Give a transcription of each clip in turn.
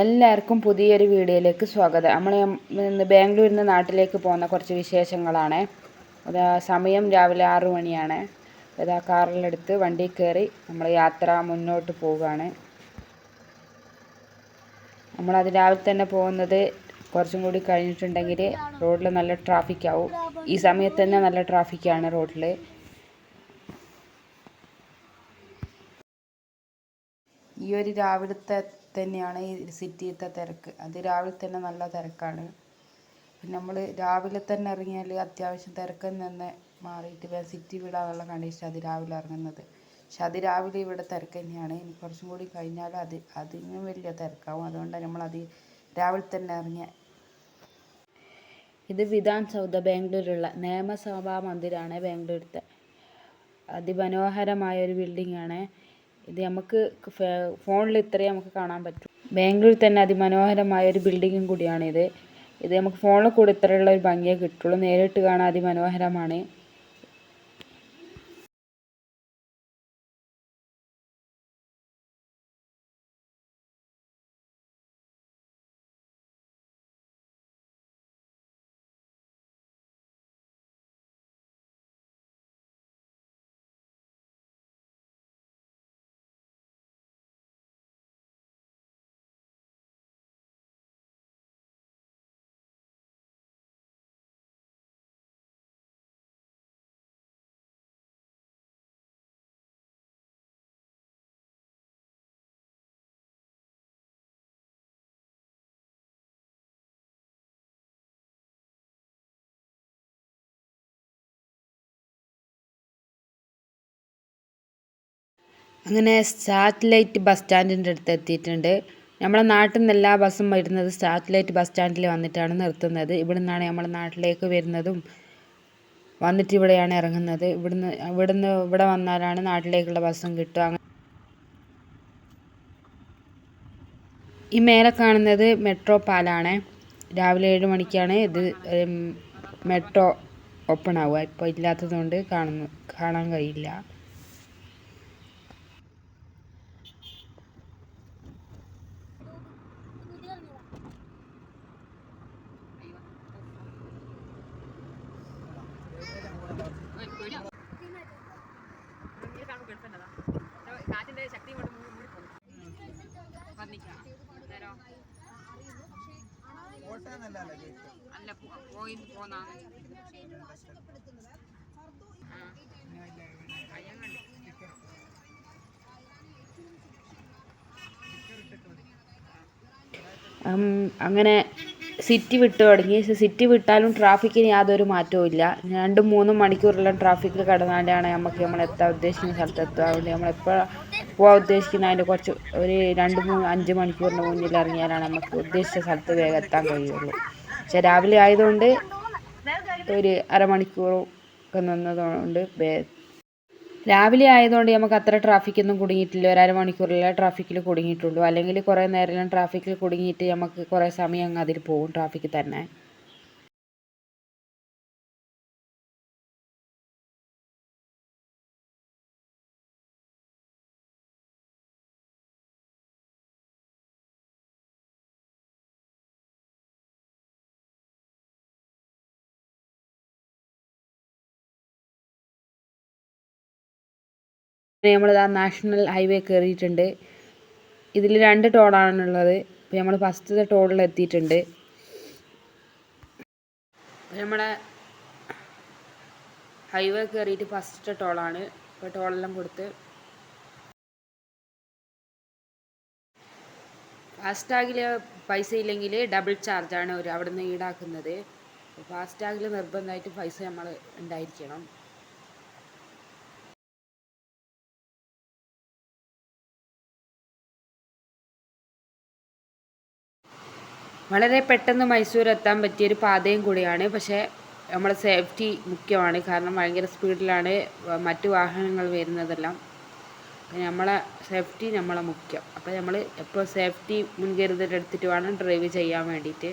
എല്ലാവർക്കും പുതിയൊരു വീഡിയോയിലേക്ക് സ്വാഗതം. നമ്മൾ ഇന്ന് ബാംഗ്ലൂരിൽ നിന്ന് നാട്ടിലേക്ക് പോകുന്ന കുറച്ച് വിശേഷങ്ങളാണ്. സമയം രാവിലെ 6 മണിയാണ്. കാറിലെടുത്ത് വണ്ടി കയറി നമ്മൾ യാത്ര മുന്നോട്ട് പോവുകയാണ്. നമ്മളത് രാവിലെ തന്നെ പോകുന്നത് കുറച്ചും കൂടി കഴിഞ്ഞിട്ടുണ്ടെങ്കിൽ റോഡിൽ നല്ല ട്രാഫിക് ആവും. ഈ സമയത്ത് തന്നെ നല്ല ട്രാഫിക്കാണ് റോഡിൽ. ഈ ഒരു രാവിലത്തെ തന്നെയാണ് ഈ സിറ്റിയിലത്തെ തിരക്ക്. അത് രാവിലെ തന്നെ നല്ല തിരക്കാണ്. പിന്നെ നമ്മൾ രാവിലെ തന്നെ ഇറങ്ങിയാൽ അത്യാവശ്യം തിരക്കിൽ നിന്ന് മാറിയിട്ട് സിറ്റി വിടാനുള്ള കണ്ടീഷൻ അത് രാവിലെ ഇറങ്ങുന്നത്. പക്ഷെ അത് രാവിലെ ഇവിടെ തിരക്ക് തന്നെയാണ്. ഇനി കുറച്ചും കൂടി കഴിഞ്ഞാൽ അതിനും വലിയ തിരക്കാവും. അതുകൊണ്ടാണ് നമ്മളത് രാവിലെ തന്നെ ഇറങ്ങിയ. ഇത് വിധാൻ സൗധ, ബാംഗ്ലൂരുള്ള നിയമസഭാ മന്ദിരമാണ് ബാംഗ്ലൂരത്തെ. അതിമനോഹരമായ ഒരു ബിൽഡിംഗ് ആണ് ഇത്. നമുക്ക് ഫോണിൽ ഇത്രയും നമുക്ക് കാണാൻ പറ്റും. ബാംഗ്ലൂരിൽ തന്നെ അതിമനോഹരമായ ഒരു ബിൽഡിങ്ങും കൂടിയാണിത്. ഇത് നമുക്ക് ഫോണിൽ കൂടി ഇത്രയുള്ള ഒരു ഭംഗിയേ കിട്ടുള്ളൂ. നേരിട്ട് കാണാൻ അതിമനോഹരമാണ്. അങ്ങനെ സാറ്റലൈറ്റ് ബസ് സ്റ്റാൻഡിൻ്റെ അടുത്ത് എത്തിയിട്ടുണ്ട്. നമ്മുടെ നാട്ടിൽ നിന്ന് എല്ലാ ബസ്സും വരുന്നത് സാറ്റലൈറ്റ് ബസ് സ്റ്റാൻഡിൽ വന്നിട്ടാണ് നിർത്തുന്നത്. ഇവിടെ നിന്നാണ് നമ്മുടെ നാട്ടിലേക്ക് വരുന്നതും വന്നിട്ട് ഇവിടെയാണ് ഇറങ്ങുന്നത്. ഇവിടെ വന്നാലാണ് നാട്ടിലേക്കുള്ള ബസ്സും കിട്ടുക. ഈ മേലെ കാണുന്നത് മെട്രോ പാലാണ്. രാവിലെ 7 മണിക്കാണ് ഇത് മെട്രോ ഓപ്പൺ ആവുക. ഇപ്പോൾ ഇല്ലാത്തതുകൊണ്ട് കാണാൻ കഴിയില്ല. അങ്ങനെ സിറ്റി വിട്ടു തുടങ്ങി. സിറ്റി വിട്ടാലും ട്രാഫിക്കിന് യാതൊരു മാറ്റവും ഇല്ല. 2-3 മണിക്കൂറെല്ലാം ട്രാഫിക്കിൽ കടന്നാലാണ് നമ്മൾ എത്താൻ ഉദ്ദേശിക്കുന്ന സ്ഥലത്തെത്തുക. അതുകൊണ്ട് നമ്മളെപ്പോൾ പോകാൻ ഉദ്ദേശിക്കുന്ന അതിൻ്റെ ഒരു 2-3-5 മണിക്കൂറിന് മുന്നിൽ ഇറങ്ങിയാലാണ് നമുക്ക് ഉദ്ദേശിച്ച സ്ഥലത്ത് വേഗം എത്താൻ കഴിയുള്ളൂ. പക്ഷെ രാവിലെ ആയതുകൊണ്ട് ഒരു അരമണിക്കൂറൊക്കെ നിന്നതുകൊണ്ട് രാവിലെ ആയതുകൊണ്ട് നമുക്ക് അത്ര ട്രാഫിക്കൊന്നും കുടുങ്ങിയിട്ടില്ല. ഒരു അരമണിക്കൂറിലെ ട്രാഫിക്കിൽ കുടുങ്ങിയിട്ടുള്ളൂ. അല്ലെങ്കിൽ കുറേ നേരം ട്രാഫിക്കിൽ കുടുങ്ങിയിട്ട് നമുക്ക് കുറേ സമയം അങ്ങ് അതിൽ പോകും ട്രാഫിക്കിൽ തന്നെ. നമ്മളിതാ നാഷണൽ ഹൈവേ കയറിയിട്ടുണ്ട്. ഇതിൽ 2 ടോളാണുള്ളത്. ഇപ്പോൾ നമ്മൾ ഫസ്റ്റത്തെ ടോളിൽ എത്തിയിട്ടുണ്ട്. നമ്മളെ ഹൈവേ കയറിയിട്ട് ഫസ്റ്റത്തെ ടോളാണ്. ഇപ്പോൾ ടോളെല്ലാം കൊടുത്ത് ഫാസ്ടാഗിൽ പൈസ ഇല്ലെങ്കിൽ ഡബിൾ ചാർജാണ് അവിടെ നിന്ന് ഈടാക്കുന്നത്. ഫാസ്ടാഗിൽ നിർബന്ധമായിട്ട് പൈസ നമ്മൾ ഉണ്ടായിരിക്കണം. വളരെ പെട്ടെന്ന് മൈസൂർ എത്താൻ പറ്റിയൊരു പാതയും കൂടിയാണ്. പക്ഷേ നമ്മുടെ സേഫ്റ്റി മുഖ്യമാണ്. കാരണം ഭയങ്കര സ്പീഡിലാണ് മറ്റു വാഹനങ്ങൾ വരുന്നതെല്ലാം. നമ്മളെ സേഫ്റ്റി നമ്മളെ മുഖ്യം. അപ്പോൾ നമ്മൾ എപ്പോൾ സേഫ്റ്റി മുൻകരുതലെടുത്തിട്ട് വേണം ഡ്രൈവ് ചെയ്യാൻ വേണ്ടിയിട്ട്.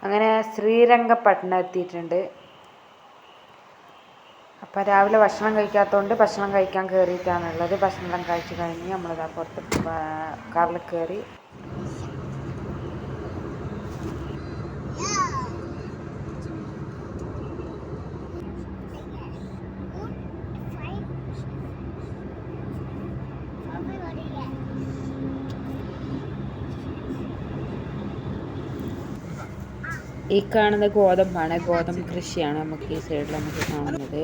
അങ്ങനെ ശ്രീരംഗപട്ടണം എത്തിയിട്ടുണ്ട്. അപ്പം രാവിലെ ഭക്ഷണം കഴിക്കാത്തതുകൊണ്ട് ഭക്ഷണം കഴിക്കാൻ കയറിയിട്ടാണുള്ളത്. ഭക്ഷണം കഴിച്ച് കഴിഞ്ഞ് നമ്മളിതാ പുറത്ത് കാറിൽ കയറി. ഈ കാണുന്ന ഗോതമ്പാണ്. ഗോതമ്പ് കൃഷിയാണ് നമുക്ക് ഈ സൈഡിൽ നമുക്ക് കാണുന്നത്.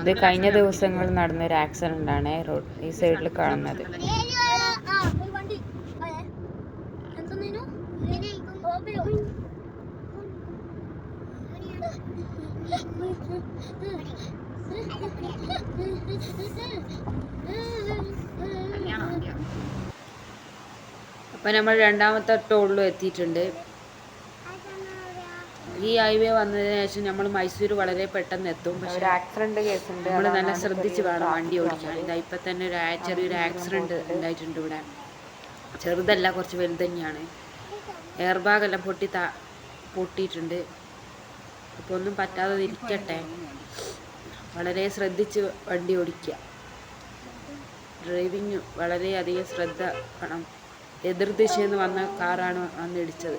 ഇത് കഴിഞ്ഞ ദിവസങ്ങളിൽ നടന്നൊരു ആക്സിഡന്റ് ആണ് ഈ സൈഡിൽ കാണുന്നത്. അപ്പം നമ്മൾ രണ്ടാമത്തെ ടോളിലും എത്തിയിട്ടുണ്ട്. ഈ ഹൈവേ വന്നതിന് ശേഷം നമ്മൾ മൈസൂർ വളരെ പെട്ടെന്ന് എത്തും. പക്ഷേ ഒരു ആക്സിഡന്റ് കേസ് ഉണ്ട്. നമ്മൾ നല്ല ശ്രദ്ധിച്ച് വേണം വണ്ടി ഓടിക്കാൻ. ഇതാ ഇപ്പം തന്നെ ചെറിയൊരു ആക്സിഡന്റ് ഉണ്ടായിട്ടുണ്ട് ഇവിടെ. ചെറുതല്ല, കുറച്ച് വലുത് തന്നെയാണ്. എയർ ബാഗെല്ലാം പൊട്ടിയിട്ടുണ്ട്. അപ്പോൾ ഒന്നും പറ്റാതെ ഇരിക്കട്ടെ. വളരെ ശ്രദ്ധിച്ച് വണ്ടി ഓടിക്കുക. ഡ്രൈവിങ് വളരെയധികം ശ്രദ്ധ വേണം. എതിർദിശയിൽ നിന്ന് വന്ന കാറാണ് വന്നിടിച്ചത്.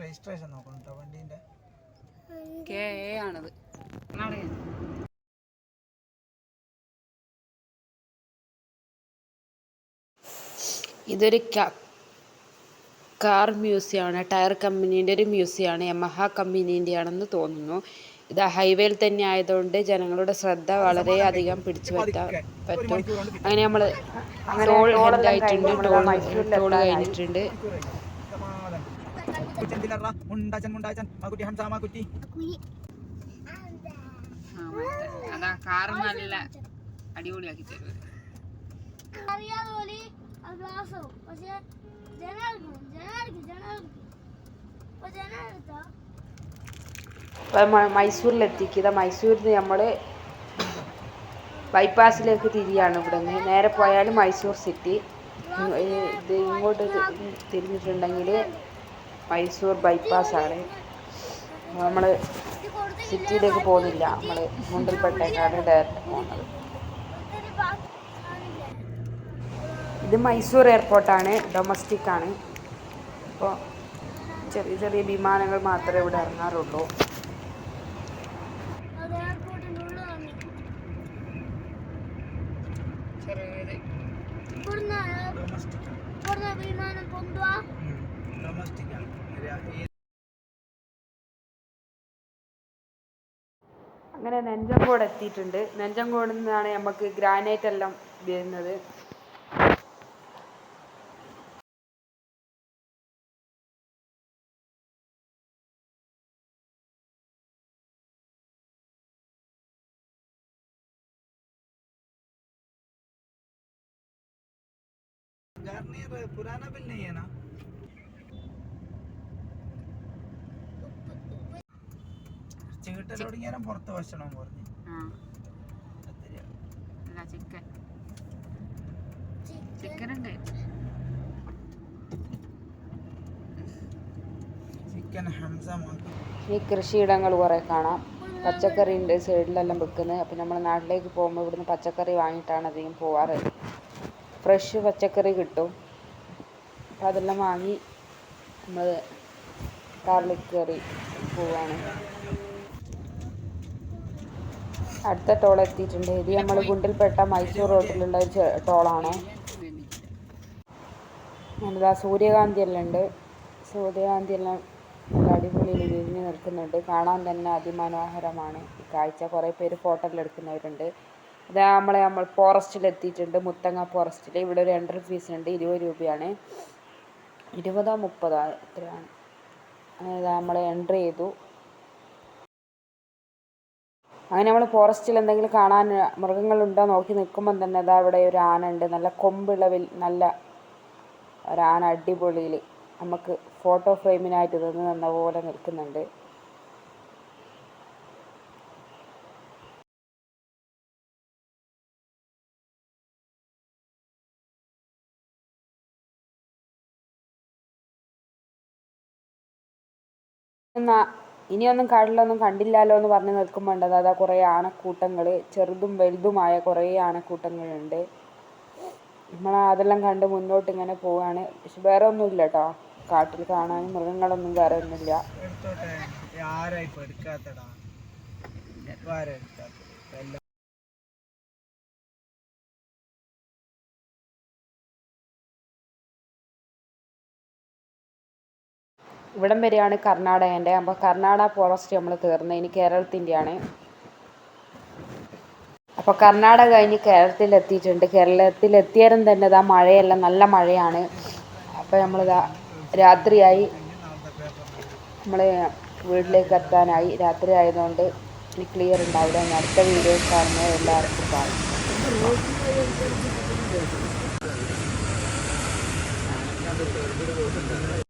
രജിസ്ട്രേഷൻ നോക്കണം വണ്ടീൻ്റെ KA ആണത്. ഇതൊരു കാർ മ്യൂസിയമാണ്. ടയർ കമ്പനീൻ്റെ ഒരു മ്യൂസിയമാണ്. യമഹ കമ്പനീൻ്റെ ആണെന്ന് തോന്നുന്നു. ഇത് ഹൈവേയിൽ തന്നെ ആയതുകൊണ്ട് ജനങ്ങളുടെ ശ്രദ്ധ വളരെയധികം പിടിച്ചു പറ്റാൻ പറ്റും. അങ്ങനെ നമ്മൾ ടോൾ ഹെൻഡായിട്ടുണ്ട്. ടോൾ കഴിഞ്ഞിട്ടുണ്ട്. അതാ കാറ് നല്ല അടിപൊളിയാക്കി തരും. മൈസൂരിലെത്തിക്കുക. മൈസൂരിൽ നിന്ന് നമ്മൾ ബൈപ്പാസിലേക്ക് തിരിയാണ്. ഇവിടെ നിന്ന് നേരെ പോയാൽ മൈസൂർ സിറ്റി. ഇത് ഇങ്ങോട്ട് തിരിഞ്ഞിട്ടുണ്ടെങ്കിൽ മൈസൂർ ബൈപ്പാസാണ്. നമ്മൾ സിറ്റിയിലേക്ക് പോകുന്നില്ല, നമ്മൾ മുണ്ടൽപേട്ടേക്കാണ് ഡയറക്റ്റ് പോകുന്നത്. ഇത് മൈസൂർ എയർപോർട്ടാണ്, ഡൊമസ്റ്റിക് ആണ്. അപ്പോൾ ചെറിയ ചെറിയ വിമാനങ്ങൾ മാത്രമേ ഇവിടെ ഇറങ്ങാറുള്ളൂ. അങ്ങനെ നെഞ്ചങ്കോട് എത്തിയിട്ടുണ്ട്. നെഞ്ചങ്കോട് നിന്നാണ് നമുക്ക് ഗ്രാനൈറ്റ് എല്ലാം വരുന്നത്. पुराना बिल नहीं है ना? ചിക്കൻ പുറത്ത് ഭക്ഷണം പറഞ്ഞു. ചിക്കൻ ഉണ്ട്. ചിക്കൻ ഹംസ. ഈ കൃഷിയിടങ്ങൾ കുറേ കാണാം. പച്ചക്കറി ഉണ്ട് സൈഡിലെല്ലാം വെക്കുന്നത്. അപ്പം നമ്മൾ നാട്ടിലേക്ക് പോകുമ്പോൾ ഇവിടുന്ന് പച്ചക്കറി വാങ്ങിയിട്ടാണ് അധികം പോവാറ്. ഫ്രഷ് പച്ചക്കറി കിട്ടും. അപ്പം അതെല്ലാം വാങ്ങി നമ്മൾ കാറിലേക്ക് കയറി പോവാണ്. അടുത്ത ടോൾ എത്തിയിട്ടുണ്ട്. ഇത് നമ്മൾ ഗുണ്ടൽപേട്ട മൈസൂർ റോഡിലുള്ള ഒരു ടോളാണ്. എന്താ സൂര്യകാന്തി എല്ലാം ഉണ്ട്. സൂര്യകാന്തി എല്ലാം നല്ല അടിപൊളിയിൽ വിരിഞ്ഞ് നിൽക്കുന്നുണ്ട്. കാണാൻ തന്നെ അതിമനോഹരമാണ് ഈ കാഴ്ച. കുറേ പേര് ഫോട്ടോ എല്ലാം എടുക്കുന്നവരുണ്ട്. ഇത് നമ്മൾ ഫോറസ്റ്റിലെത്തിയിട്ടുണ്ട്. മുത്തങ്ങ ഫോറസ്റ്റിൽ. ഇവിടെ ഒരു എൻട്രി ഫീസ് ഉണ്ട്, 20 രൂപയാണ്. 20 30 എത്രയാണ്. അങ്ങനെ നമ്മൾ എൻട്രി ചെയ്തു. അങ്ങനെ നമ്മൾ ഫോറസ്റ്റിൽ എന്തെങ്കിലും കാണാൻ മൃഗങ്ങളുണ്ടോ നോക്കി നിൽക്കുമ്പം തന്നെ അതാ അവിടെ ഒരു ആന ഉണ്ട്. നല്ല കൊമ്പിളവിൽ നല്ല ഒരാന അടിപൊളിയിൽ നമുക്ക് ഫോട്ടോ ഫ്രെയിമിനായിട്ട് നിന്ന് പോലെ നിൽക്കുന്നുണ്ട്. ഇനിയൊന്നും കാട്ടിലൊന്നും കണ്ടില്ലല്ലോ എന്ന് പറഞ്ഞ് നിൽക്കുമ്പോണ്ട് അതാ കുറേ ആനക്കൂട്ടങ്ങൾ, ചെറുതും വലുതുമായ കുറേ ആനക്കൂട്ടങ്ങളുണ്ട്. നമ്മൾ അതെല്ലാം കണ്ട് മുന്നോട്ട് ഇങ്ങനെ പോവാണ്. പക്ഷെ വേറെ ഒന്നുമില്ല കേട്ടോ, കാട്ടിൽ കാണാൻ മൃഗങ്ങളൊന്നും വേറെ ഒന്നുമില്ല. എടുത്തോട്ടെ, ആരാ ഇപ്പൊ എടുക്കാത്തടാ? ഇപ്പൊ ആരാ എടുക്കാത്തത്? ഇവിടം വരെയാണ് കർണാടകൻ്റെ. അപ്പോൾ കർണാടക ഫോറസ്റ്റ് നമ്മൾ തീർന്ന്, ഇനി കേരളത്തിൻ്റെയാണ്. അപ്പോൾ കർണാടക കഴിഞ്ഞ് കേരളത്തിലെത്തിയിട്ടുണ്ട്. കേരളത്തിലെത്തിയാലും തന്നെ ഇതാ മഴയെല്ലാം നല്ല മഴയാണ്. അപ്പോൾ നമ്മളിതാ രാത്രിയായി, നമ്മൾ വീട്ടിലേക്ക് എത്താനായി. രാത്രി ആയതുകൊണ്ട് ഇനി ക്ലിയർ ഉണ്ടാവില്ല. ഇനി അടുത്ത വീഡിയോ കാണുന്നത് എല്ലാവർക്കും കാണും.